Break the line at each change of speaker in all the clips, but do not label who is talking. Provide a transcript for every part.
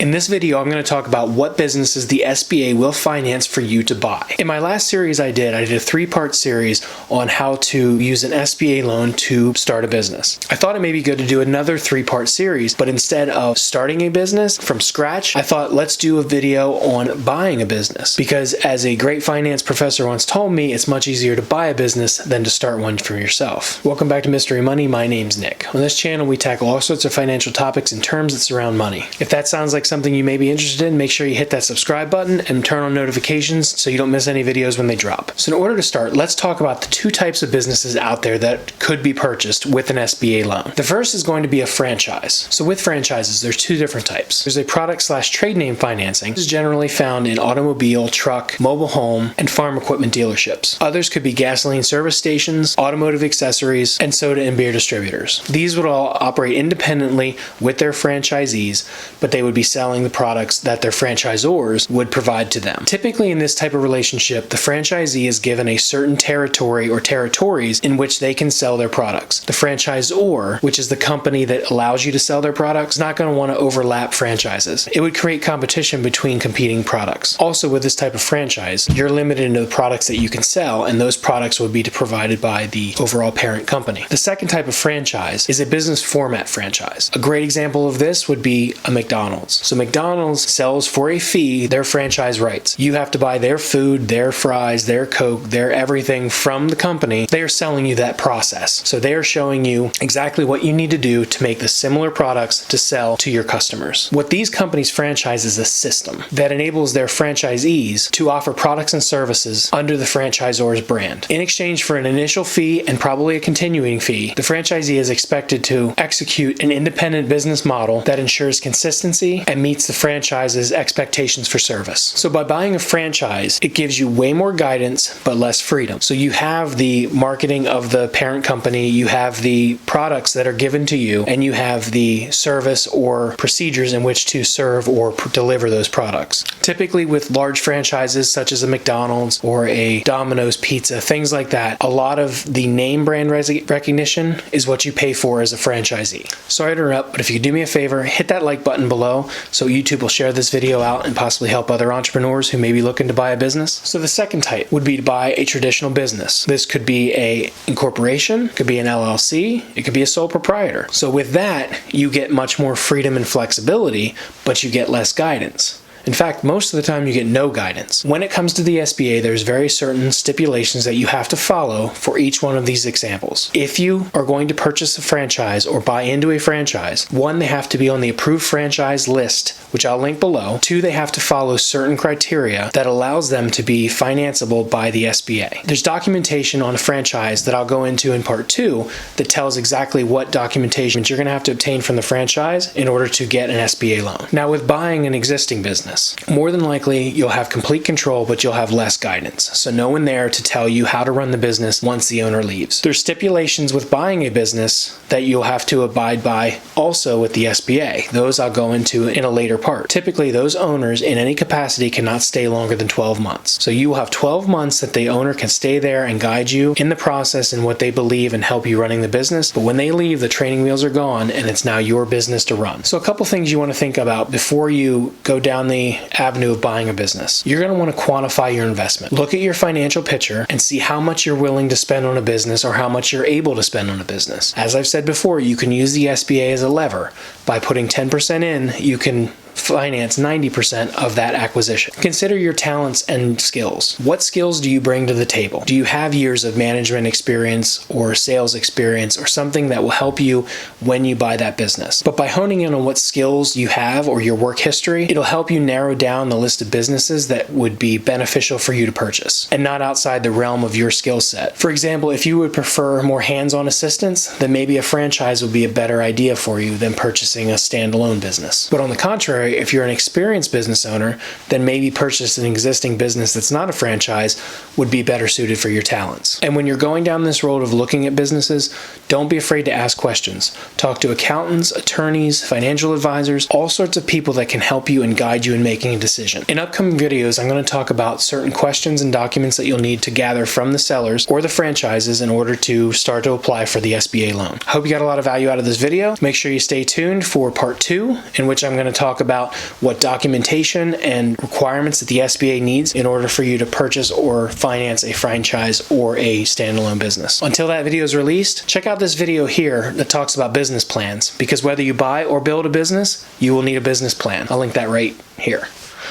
In this video, I'm going to talk about what businesses the SBA will finance for you to buy. In my last series I did a three-part series on how to use an SBA loan to start a business. I thought it may be good to do another three-part series, but instead of starting a business from scratch, I thought let's do a video on buying a business. Because as a great finance professor once told me, it's much easier to buy a business than to start one for yourself. Welcome back to Mystery Money. My name's Nick. On this channel, we tackle all sorts of financial topics and terms that surround money. If that sounds like something you may be interested in, make sure you hit that subscribe button and turn on notifications so you don't miss any videos when they drop. So in order to start, let's talk about the two types of businesses out there that could be purchased with an SBA loan. The first is going to be a franchise. So with franchises, there's two different types. There's a product/trade name financing. This is generally found in automobile, truck, mobile home, and farm equipment dealerships. Others could be gasoline service stations, automotive accessories, and soda and beer distributors. These would all operate independently with their franchisees, but they would be selling the products that their franchisors would provide to them. Typically in this type of relationship, the franchisee is given a certain territory or territories in which they can sell their products. The franchisor, which is the company that allows you to sell their products, is not going to want to overlap franchises. It would create competition between competing products. Also, with this type of franchise, you're limited into the products that you can sell, and those products would be provided by the overall parent company. The second type of franchise is a business format franchise. A great example of this would be a McDonald's. So McDonald's sells for a fee their franchise rights. You have to buy their food, their fries, their Coke, their everything from the company. They are selling you that process. So they are showing you exactly what you need to do to make the similar products to sell to your customers. What these companies franchise is a system that enables their franchisees to offer products and services under the franchisor's brand. In exchange for an initial fee and probably a continuing fee, the franchisee is expected to execute an independent business model that ensures consistency and meets the franchise's expectations for service. So by buying a franchise, it gives you way more guidance but less freedom. So you have the marketing of the parent company, you have the products that are given to you, and you have the service or procedures in which to serve or deliver those products. Typically with large franchises such as a McDonald's or a Domino's Pizza, things like that, a lot of the name brand recognition is what you pay for as a franchisee. Sorry to interrupt, but if you could do me a favor, hit that like button below so YouTube will share this video out and possibly help other entrepreneurs who may be looking to buy a business. So the second type would be to buy a traditional business. This could be a incorporation, could be an LLC, it could be a sole proprietor. So with that, you get much more freedom and flexibility, but you get less guidance. In fact, most of the time you get no guidance. When it comes to the SBA, there's very certain stipulations that you have to follow for each one of these examples. If you are going to purchase a franchise or buy into a franchise, one, they have to be on the approved franchise list, which I'll link below. Two, they have to follow certain criteria that allows them to be financeable by the SBA. There's documentation on a franchise that I'll go into in part 2 that tells exactly what documentation you're going to have to obtain from the franchise in order to get an SBA loan. Now, with buying an existing business, more than likely you'll have complete control, but you'll have less guidance. So no one there to tell you how to run the business once the owner leaves. There's stipulations with buying a business that you'll have to abide by also with the SBA. Those I'll go into in a later part. Typically, those owners in any capacity cannot stay longer than 12 months. So you will have 12 months that the owner can stay there and guide you in the process and what they believe and help you running the business. But when they leave, the training wheels are gone and it's now your business to run. So a couple things you want to think about before you go down the avenue of buying a business. You're going to want to quantify your investment. Look at your financial picture and see how much you're willing to spend on a business or how much you're able to spend on a business. As I've said before, you can use the SBA as a lever. By putting 10% in, you can finance 90% of that acquisition. Consider your talents and skills. What skills do you bring to the table? Do you have years of management experience or sales experience or something that will help you when you buy that business? But by honing in on what skills you have or your work history, it'll help you narrow down the list of businesses that would be beneficial for you to purchase and not outside the realm of your skill set. For example, if you would prefer more hands-on assistance, then maybe a franchise would be a better idea for you than purchasing a standalone business. But on the contrary, if you're an experienced business owner, then maybe purchase an existing business that's not a franchise would be better suited for your talents. And when you're going down this road of looking at businesses, don't be afraid to ask questions. Talk to accountants, attorneys, financial advisors, all sorts of people that can help you and guide you in making a decision. In upcoming videos, I'm going to talk about certain questions and documents that you'll need to gather from the sellers or the franchises in order to start to apply for the SBA loan. I hope you got a lot of value out of this video. Make sure you stay tuned for part 2, in which I'm going to talk about about what documentation and requirements that the SBA needs in order for you to purchase or finance a franchise or a standalone business. Until that video is released, check out this video here that talks about business plans, because whether you buy or build a business, you will need a business plan. I'll link that right here.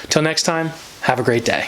Till next time, have a great day.